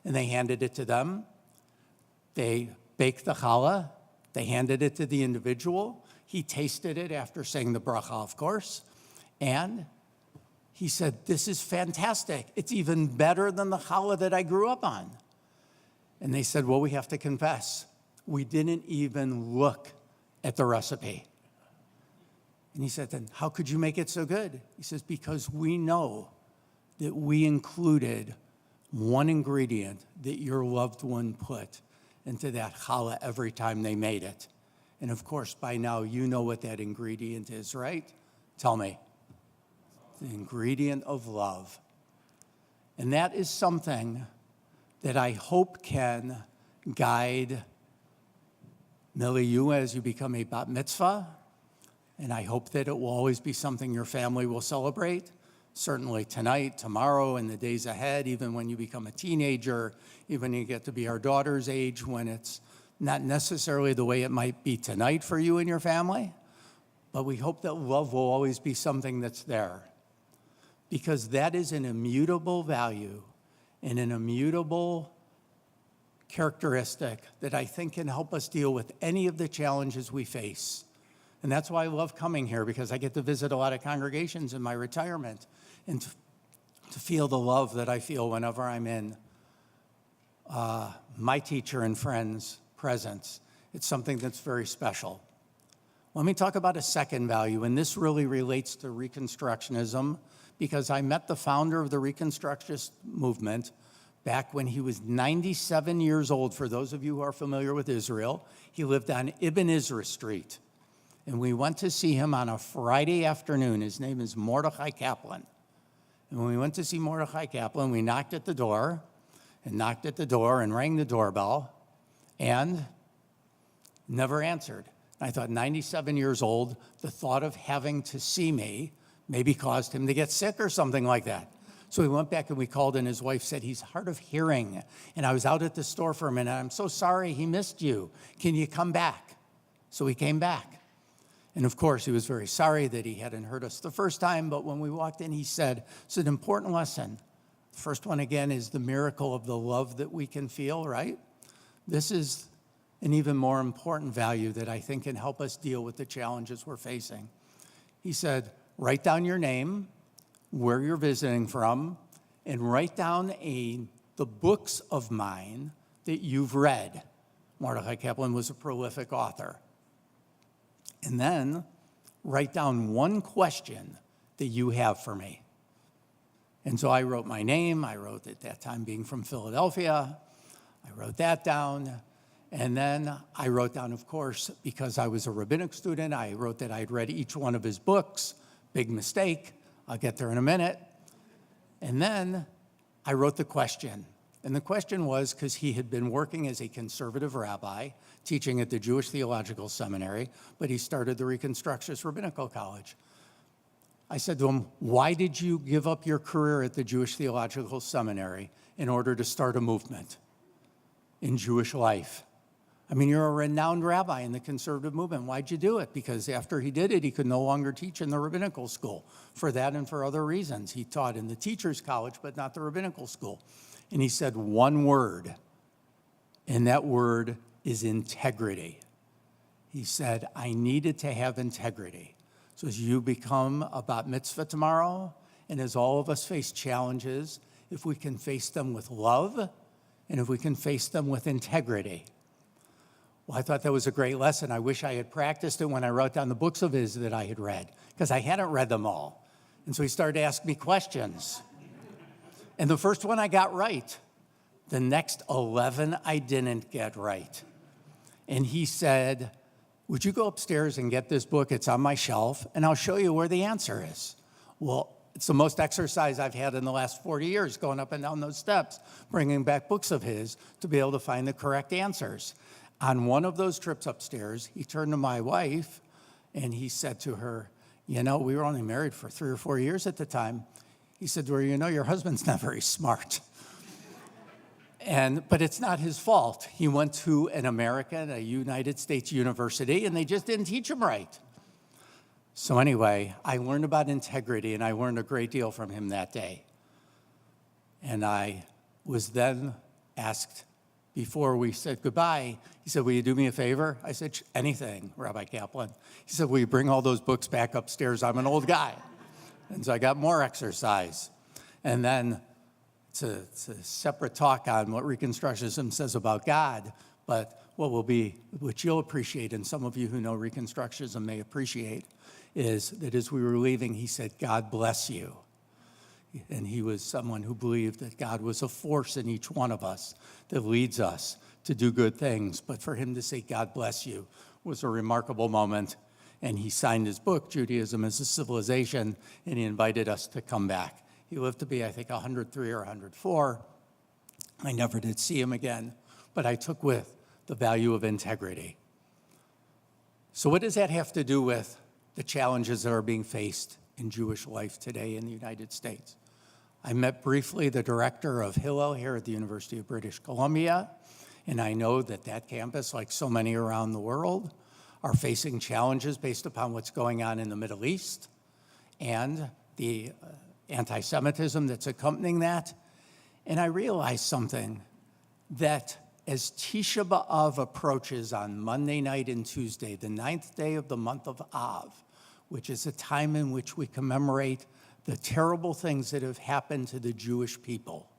and they handed it to them. They baked the challah. They handed it to the individual. He tasted it after saying the bracha, of course. And he said, this is fantastic. It's even better than the challah that I grew up on. And they said, well, we have to confess. We didn't even look at the recipe. And he said, then how could you make it so good? He says, because we know that we included one ingredient that your loved one put into that challah every time they made it. And of course, by now, you know what that ingredient is, right? Tell me. The ingredient of love. And that is something that I hope can guide Millie, you as you become a bat mitzvah. And I hope that it will always be something your family will celebrate. Certainly tonight, tomorrow, and the days ahead, even when you become a teenager, even when you get to be our daughter's age, when it's not necessarily the way it might be tonight for you and your family. But we hope that love will always be something that's there. Because that is an immutable value and an immutable characteristic that I think can help us deal with any of the challenges we face. And that's why I love coming here, because I get to visit a lot of congregations in my retirement and to feel the love that I feel whenever I'm in my teacher and friends' presence. It's something that's very special. Let me talk about a second value, and this really relates to Reconstructionism, because I met the founder of the Reconstructionist movement back when he was 97 years old. For those of you who are familiar with Israel, he lived on Ibn Ezra Street. And we went to see him on a Friday afternoon. His name is Mordechai Kaplan. And when we went to see Mordechai Kaplan, we knocked at the door and rang the doorbell and never answered. I thought, 97 years old, the thought of having to see me maybe caused him to get sick or something like that. So we went back and we called, and his wife said, he's hard of hearing. And I was out at the store for a minute. I'm so sorry, he missed you. Can you come back? So he came back. And of course, he was very sorry that he hadn't heard us the first time. But when we walked in, he said, it's an important lesson. The first one, again, is the miracle of the love that we can feel, right? This is an even more important value that I think can help us deal with the challenges we're facing. He said, write down your name, where you're visiting from, and write down the books of mine that you've read. Mordechai Kaplan was a prolific author. And then write down one question that you have for me. And so I wrote my name. I wrote at that time being from Philadelphia. I wrote that down. And then I wrote down, of course, because I was a rabbinic student, I wrote that I'd read each one of his books. Big mistake. I'll get there in a minute. And then I wrote the question. And the question was, because he had been working as a conservative rabbi, teaching at the Jewish Theological Seminary, but he started the Reconstructionist Rabbinical College. I said to him, why did you give up your career at the Jewish Theological Seminary in order to start a movement in Jewish life? I mean, you're a renowned rabbi in the conservative movement. Why'd you do it? Because after he did it, he could no longer teach in the rabbinical school. For that and for other reasons. He taught in the teacher's college, but not the rabbinical school. And he said one word, and that word is integrity. He said, I needed to have integrity. So as you become a bat mitzvah tomorrow, and as all of us face challenges, if we can face them with love, and if we can face them with integrity. Well, I thought that was a great lesson. I wish I had practiced it when I wrote down the books of his that I had read, because I hadn't read them all. And so he started to ask me questions. And the first one I got right. The next 11 I didn't get right. And he said, would you go upstairs and get this book? It's on my shelf, and I'll show you where the answer is. Well, it's the most exercise I've had in the last 40 years, going up and down those steps, bringing back books of his to be able to find the correct answers. On one of those trips upstairs, he turned to my wife, and he said to her, you know, we were only married for 3 or 4 years at the time. He said to her, you know, your husband's not very smart. But it's not his fault. He went to a United States university, and they just didn't teach him right. So anyway, I learned about integrity, and I learned a great deal from him that day. And I was then asked, before we said goodbye, he said, will you do me a favor? I said, anything, Rabbi Kaplan. He said, will you bring all those books back upstairs? I'm an old guy. And so I got more exercise. And then it's a separate talk on what Reconstructionism says about God, but what you'll appreciate, and some of you who know Reconstructionism may appreciate, is that as we were leaving, he said, God bless you. And he was someone who believed that God was a force in each one of us that leads us to do good things. But for him to say, God bless you, was a remarkable moment. And he signed his book, Judaism as a Civilization, and he invited us to come back. He lived to be, I think, 103 or 104. I never did see him again, but I took with the value of integrity. So what does that have to do with the challenges that are being faced in Jewish life today in the United States? I met briefly the director of Hillel here at the University of British Columbia, and I know that campus, like so many around the world, are facing challenges based upon what's going on in the Middle East and the anti-Semitism that's accompanying that. And I realized something, that as Tisha B'Av approaches on Monday night and Tuesday, the 9th day of the month of Av, which is a time in which we commemorate the terrible things that have happened to the Jewish people.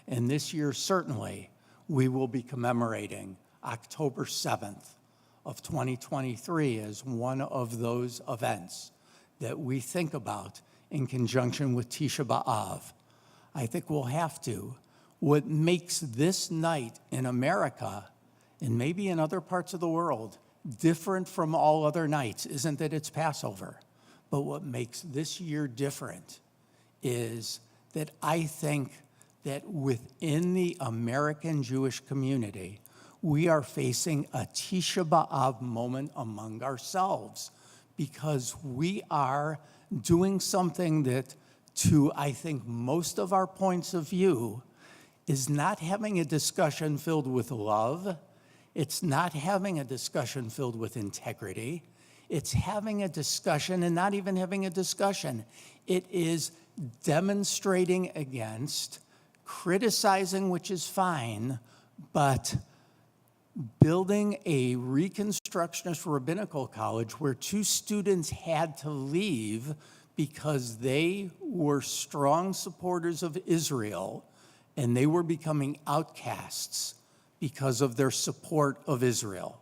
And this year, certainly, we will be commemorating October 7th of 2023 as one of those events that we think about in conjunction with Tisha B'Av. I think we'll have to. What makes this night in America, and maybe in other parts of the world, different from all other nights isn't that it's Passover, but what makes this year different is that I think that within the American Jewish community, we are facing a Tisha B'Av moment among ourselves, because we are doing something that, to I think most of our points of view, is not having a discussion filled with love. It's not having a discussion filled with integrity. It's having a discussion and not even having a discussion. It is demonstrating against, criticizing, which is fine, but building a Reconstructionist rabbinical college where 2 students had to leave because they were strong supporters of Israel and they were becoming outcasts because of their support of Israel.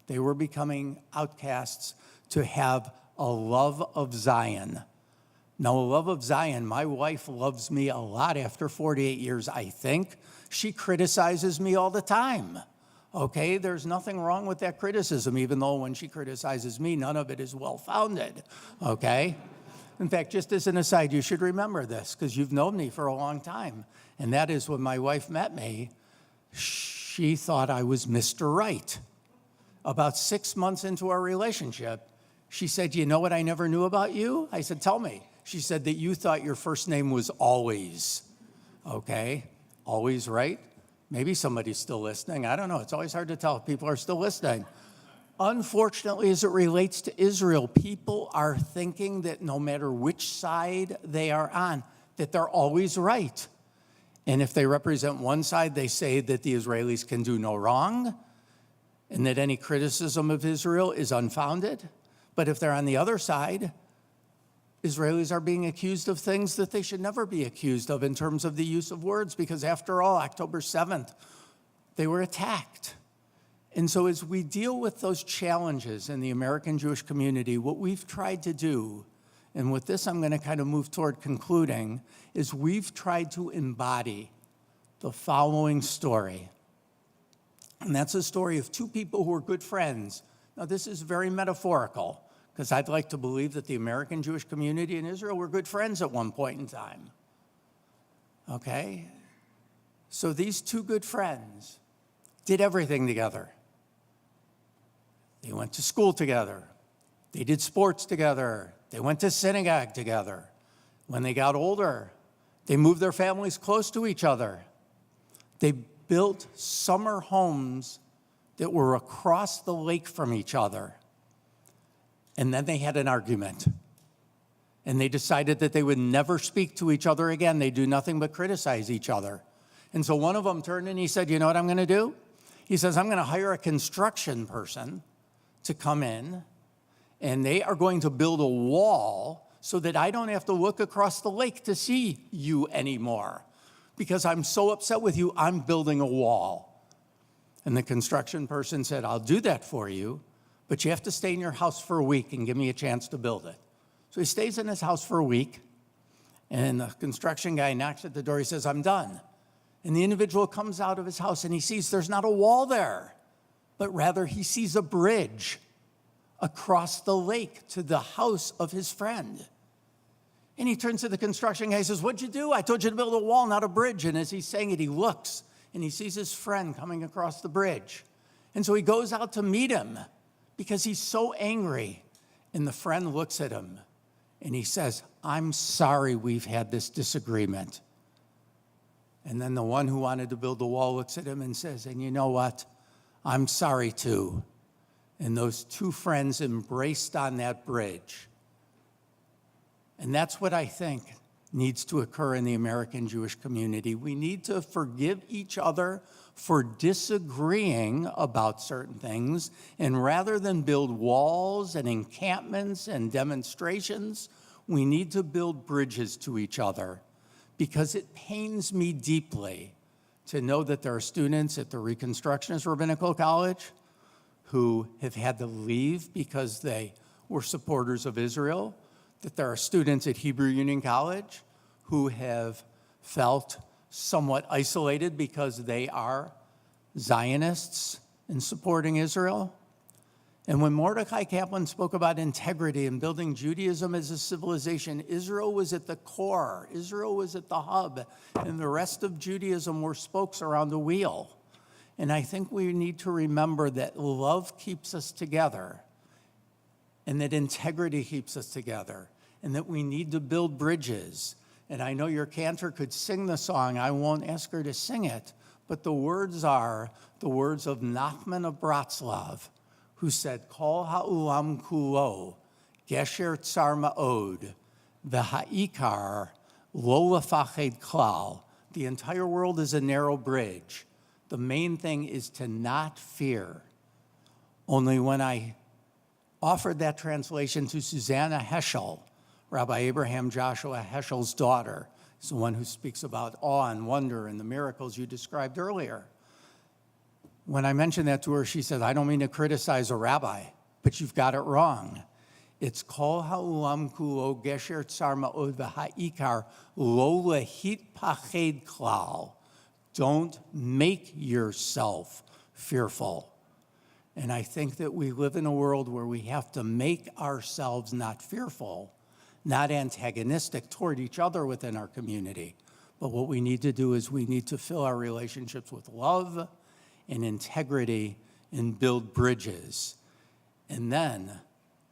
They were becoming outcasts to have a love of Zion. Now, a love of Zion, my wife loves me a lot after 48 years, I think. She criticizes me all the time. Okay, there's nothing wrong with that criticism, even though when she criticizes me, none of it is well-founded, okay? In fact, just as an aside, you should remember this, because you've known me for a long time, and that is when my wife met me, she thought I was Mr. Right. About 6 months into our relationship, she said, you know what I never knew about you? I said, tell me. She said that you thought your first name was Always, okay? Always Right? Maybe somebody's still listening. I don't know. It's always hard to tell if people are still listening. Unfortunately, as it relates to Israel, people are thinking that no matter which side they are on, that they're always right. And if they represent one side, they say that the Israelis can do no wrong and that any criticism of Israel is unfounded. But if they're on the other side, Israelis are being accused of things that they should never be accused of in terms of the use of words, because after all, October 7th, they were attacked. And so as we deal with those challenges in the American Jewish community, what we've tried to do, and with this I'm going to kind of move toward concluding, is we've tried to embody the following story. And that's a story of 2 people who were good friends. Now, this is very metaphorical, because I'd like to believe that the American Jewish community in Israel were good friends at one point in time. Okay? So these two good friends did everything together. They went to school together. They did sports together. They went to synagogue together. When they got older, they moved their families close to each other. They built summer homes that were across the lake from each other. And then they had an argument. And they decided that they would never speak to each other again. They do nothing but criticize each other. And so one of them turned and he said, you know what I'm going to do? He says, I'm going to hire a construction person to come in, and they are going to build a wall so that I don't have to look across the lake to see you anymore. Because I'm so upset with you, I'm building a wall. And the construction person said, I'll do that for you, but you have to stay in your house for a week and give me a chance to build it. So he stays in his house for a week, and the construction guy knocks at the door. He says, I'm done. And the individual comes out of his house, and he sees there's not a wall there, but rather he sees a bridge across the lake to the house of his friend. And he turns to the construction guy and says, what'd you do? I told you to build a wall, not a bridge. And as he's saying it, he looks, and he sees his friend coming across the bridge. And so he goes out to meet him because he's so angry. And the friend looks at him, and he says, I'm sorry we've had this disagreement. And then the one who wanted to build the wall looks at him and says, and you know what? I'm sorry too. And those two friends embraced on that bridge. And that's what I think needs to occur in the American Jewish community. We need to forgive each other for disagreeing about certain things, and rather than build walls and encampments and demonstrations, we need to build bridges to each other, because it pains me deeply to know that there are students at the Reconstructionist Rabbinical College who have had to leave because they were supporters of Israel, that there are students at Hebrew Union College who have felt somewhat isolated because they are Zionists in supporting Israel. And when Mordecai Kaplan spoke about integrity and building Judaism as a civilization, Israel was at the core. Israel was at the hub, and the rest of Judaism were spokes around the wheel. And I think we need to remember that love keeps us together, and that integrity keeps us together, and that we need to build bridges. And I know your cantor could sing the song. I won't ask her to sing it, but the words are the words of Nachman of Bratslav, who said, Kol ha'ulam kulo, gesher tsar ma'od, v'ha'ikar lo lefached klal. The entire world is a narrow bridge. The main thing is to not fear. Only when I offered that translation to Susanna Heschel, Rabbi Abraham Joshua Heschel's daughter, is the one who speaks about awe and wonder and the miracles you described earlier. When I mentioned that to her, she said, I don't mean to criticize a rabbi, but you've got it wrong. It's kol ha'ulam kulo gesher tsar ma'od v'ha'ikar lo lehit pached klal. Don't make yourself fearful. And I think that we live in a world where we have to make ourselves not fearful, not antagonistic toward each other within our community. But what we need to do is we need to fill our relationships with love and integrity and build bridges. And then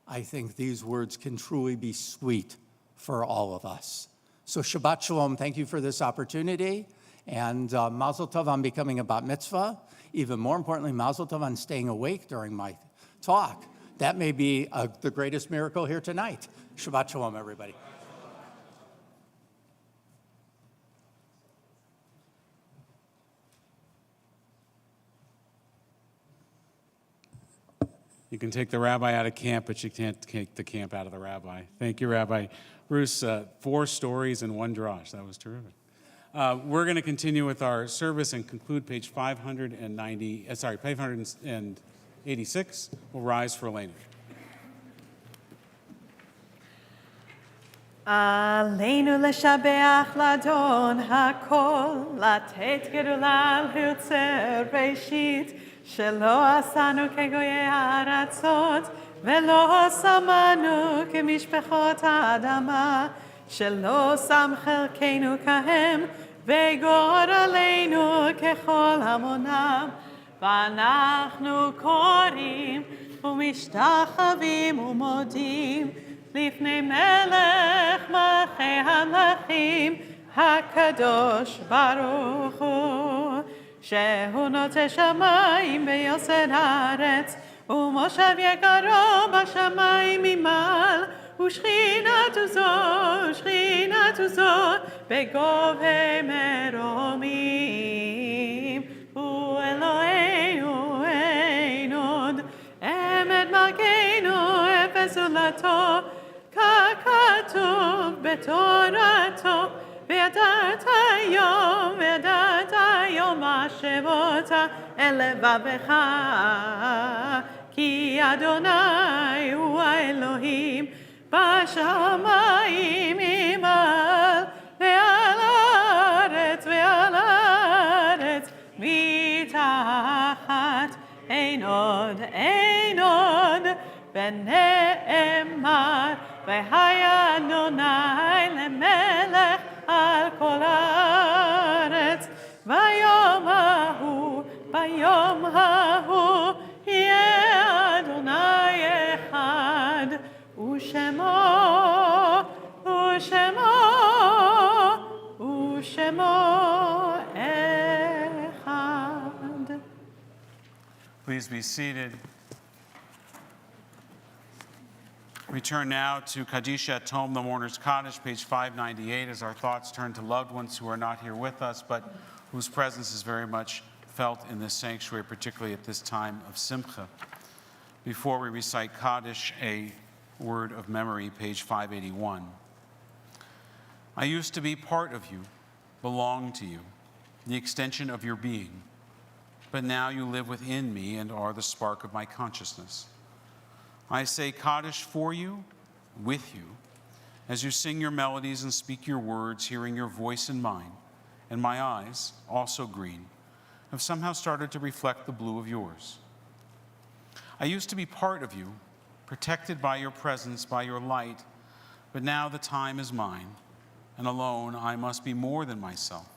I think these words can truly be sweet for all of us. So Shabbat Shalom, thank you for this opportunity. And Mazel Tov on becoming a bat mitzvah. Even more importantly, Mazel Tov on staying awake during my talk. That may be the greatest miracle here tonight. Shabbat Shalom, everybody. You can take the rabbi out of camp, but you can't take the camp out of the rabbi. Thank you, Rabbi Bruce. 4 stories and 1 drosh. That was terrific. We're going to continue with our service and conclude page 586. We'll rise for Elena. עלינו לשבח לאדון הכל, לתת גדולה ליוצר ראשית, שלא עשנו כגויי הארצות, ולא שמנו כמשפחות האדמה, שלא שם חלקנו כהם, וגורלנו ככל המונם. ואנחנו קוראים ומשתחווים ומודים לפני מלך מלכי המלכים, הקדוש ברוך הוא, שהוא נוטה שמיים ויוסד הארץ, ומושב יקרו בשמיים ממעל, ושכינתו זו בגובה מרומים. הוא אלוהינו אין עוד, אמת מלכנו אפס זולתו, ככתוב בתורתו, וידעת היום השבות אל לבבך, כי אדוני הוא האלוהים בשמיים ממעל, ועל הארץ מתחת. אין עוד, ונאמר, והיה אדוני למלך על כל הארץ, ביום ההוא יהיה אדוני אחד, ושמו אחד. Please be seated. We turn now to Kaddish at Home, the Mourner's Kaddish, page 598, as our thoughts turn to loved ones who are not here with us, but whose presence is very much felt in this sanctuary, particularly at this time of Simcha. Before we recite Kaddish, a word of memory, page 581. I used to be part of you, belong to you, the extension of your being, but now you live within me and are the spark of my consciousness. I say Kaddish for you, with you, as you sing your melodies and speak your words, hearing your voice and mine, and my eyes, also green, have somehow started to reflect the blue of yours. I used to be part of you, protected by your presence, by your light, but now the time is mine, and alone I must be more than myself.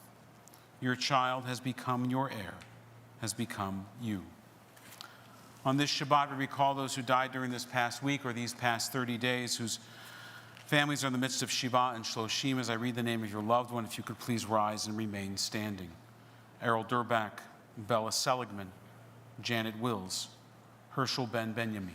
Your child has become your heir, has become you. On this Shabbat, we recall those who died during this past week or these past 30 days, whose families are in the midst of Shiva and Shloshim. As I read the name of your loved one, if you could please rise and remain standing. Errol Durbach, Bella Seligman, Janet Wills, Herschel Ben Benjamin.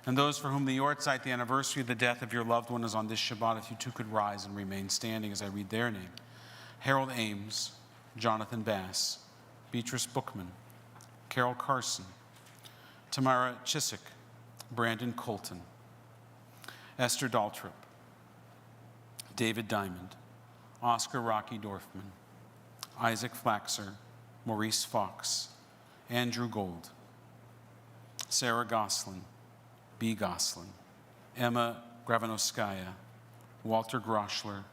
And those for whom the Yortzeit, the anniversary of the death of your loved one, is on this Shabbat, if you too could rise and remain standing as I read their name. Harold Ames, Jonathan Bass, Beatrice Bookman, Carol Carson, Tamara Chiswick, Brandon Colton, Esther Daltrip, David Diamond, Oscar Rocky Dorfman, Isaac Flaxer, Maurice Fox, Andrew Gold, Sarah Goslin, B. Goslin, Emma Gravinovskaya, Walter Groschler,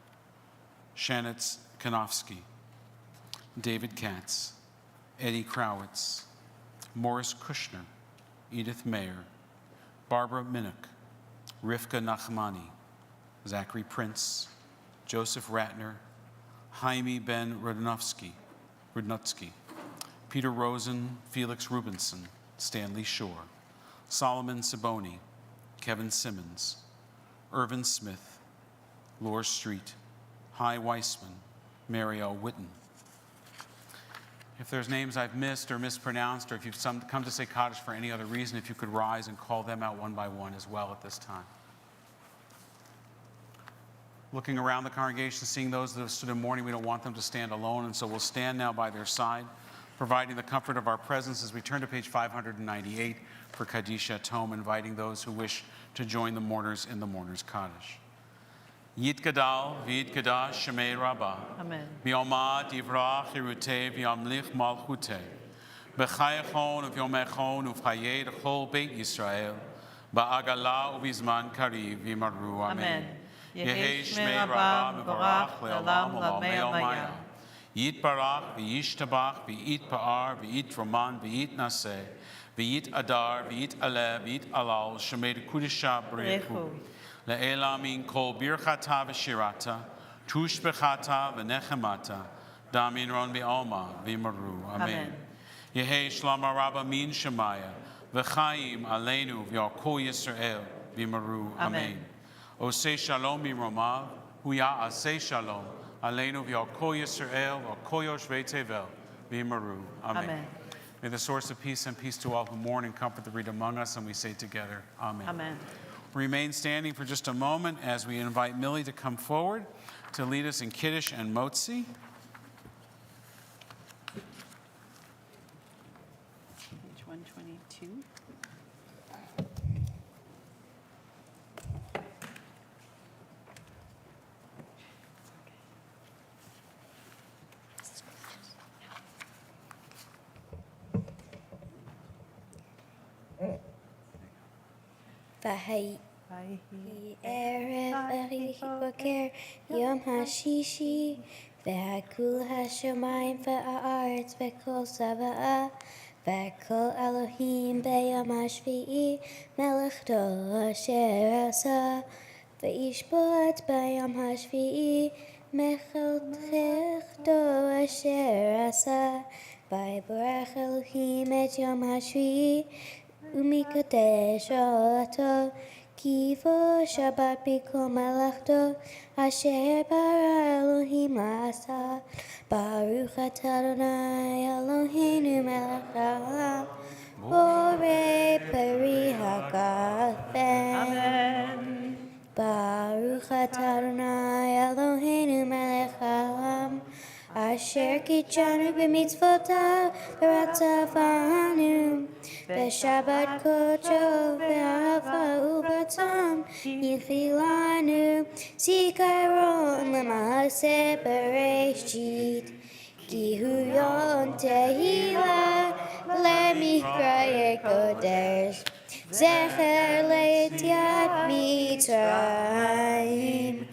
Shanitz Kanofsky, David Katz, Eddie Krowitz, Morris Kushner, Edith Mayer, Barbara Minnick, Rivka Nachmani, Zachary Prince, Joseph Ratner, Jaime Ben Rudnutsky, Peter Rosen, Felix Rubinson, Stanley Shore, Solomon Saboni, Kevin Simmons, Irvin Smith, Laura Street, Hy Weissman, Mariel Witten. If there's names I've missed or mispronounced, or if you've come to say Kaddish for any other reason, if you could rise and call them out one by one as well at this time. Looking around the congregation, seeing those that have stood in mourning, we don't want them to stand alone, and so we'll stand now by their side, providing the comfort of our presence as we turn to page 598 for Kaddish at Home, inviting those who wish to join the mourners in the Mourner's Kaddish. Yitgadal v'yitgadash shemei Rabbah. Amen. V'yomad yivrach yiruteh v'yamlich malchuteh. B'chayachon uv'yomechon uv'chayei l'chol Beit Yisrael. בעגלה ובזמן קריב ימרו אמן. יהי שמי רבה מבורך לעולם ולעולמי עלמיה. יתברך וישתבח ויתפאר ויתרומן ויתנשא ויתהדר ויתעלה ויתהלל שמי קודשה בריחו. לעילא מן כל ברכתה ושירתה, תושבחתה ונחמתה, דאמינרון בעלמא וימרו אמן. יהי שלמה רבה מן שמיה, וחיים עלינו ועל כל ישראל וימרו אמן. עושה שלום ממרומיו, הוא יעשה שלום עלינו ועל כל ישראל ועל כל יושבי תבל וימרו אמן. May the source of peace and peace to all who mourn and comfort the bereaved among us, and we say together, amen. Amen. Remain standing for just a moment as we invite Millie to come forward to lead us in Kiddush and Motzi. Page 122. ויהי ערב ויהי בוקר יום השישי והכל השמיים והארץ וכל צבאה וכל אלוהים ביום השביעי מלאכתו אשר עשה וישבות ביום השביעי מלאכתו אשר עשה ויברך אלוהים את יום השביעי ומקדש אותו כי בו שבת בכל מלאכתו אשר ברא אלוהים לעשה. ברוך אתה אדוני אלוהינו מלך העולם בורא פרי הגפן. ברוך אתה אדוני אלוהינו מלך העולם אשר קידשנו במצוותיו ורצפנו בשבת קודשו באהבה וברצון יחילנו זיכרון למעשה בראשית כי הוא יום תהילה למקראי קודש זכר ליציאת מצרים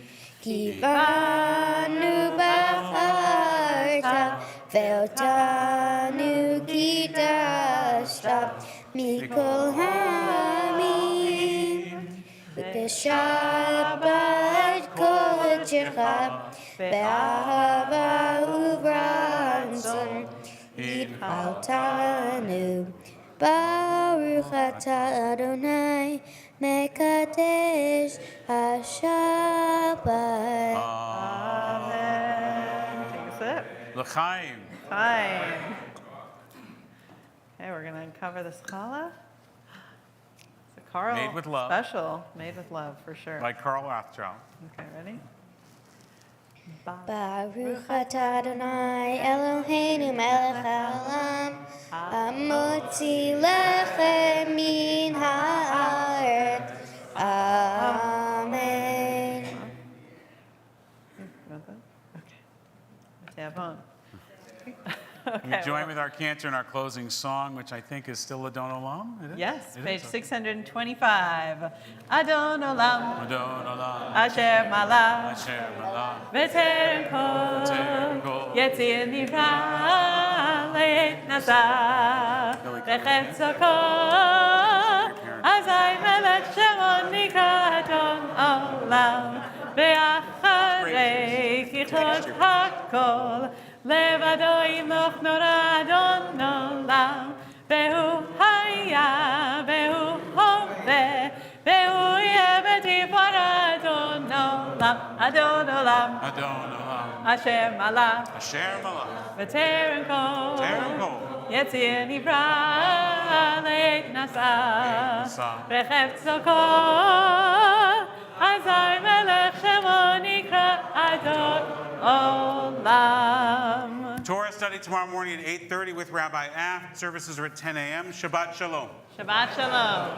כי באנו בחרת ואותנו קידשת מכל העמים ובשבת קודשך באהבה וברצון התחלתנו. ברוך אתה אדוני מקדש השבת. Amen. Take a sip. L'chaim. Fine. Okay, we're going to uncover the Schala. It's a Carl Made with love. special. Made with love, for sure. By Carl Aft. Okay, ready? Baruch atah Adonai Eloheinu melech haolam hamotzi lechem min haaretz. Amen. Got that? Okay. Tap on. We join with our cantor in our closing song, which I think is still Adon Olam. It is? Yes, It page is? 625. Adon Olam, Adon Olam. Asher Malach, Asher Malach. V'terem V'terem kol, kol. Yetzir Nivra, Le'et Nasa, V'chetzo kol, Azai Melech Shemo Nikra Adon Olam, Ve'acharei Kichot HaKol, Levado Yimloch Nora Adon Olam, Ve'hu Haya, Ve'hu Hove, Ve'hu Yebetifar Adon Olam, Adon Olam, Adon Olam. Asher Malach, Asher Malach. V'terem kol, Terem kol. Yetzir Nivra, Le'et Nasa, Nasa. V'chetzo kol, Azai Melech Shemo Nikra Adon Olam. Torah study tomorrow morning at 8:30 with Rabbi Aft. Services are at 10 a.m. Shabbat Shalom. Shabbat Shalom.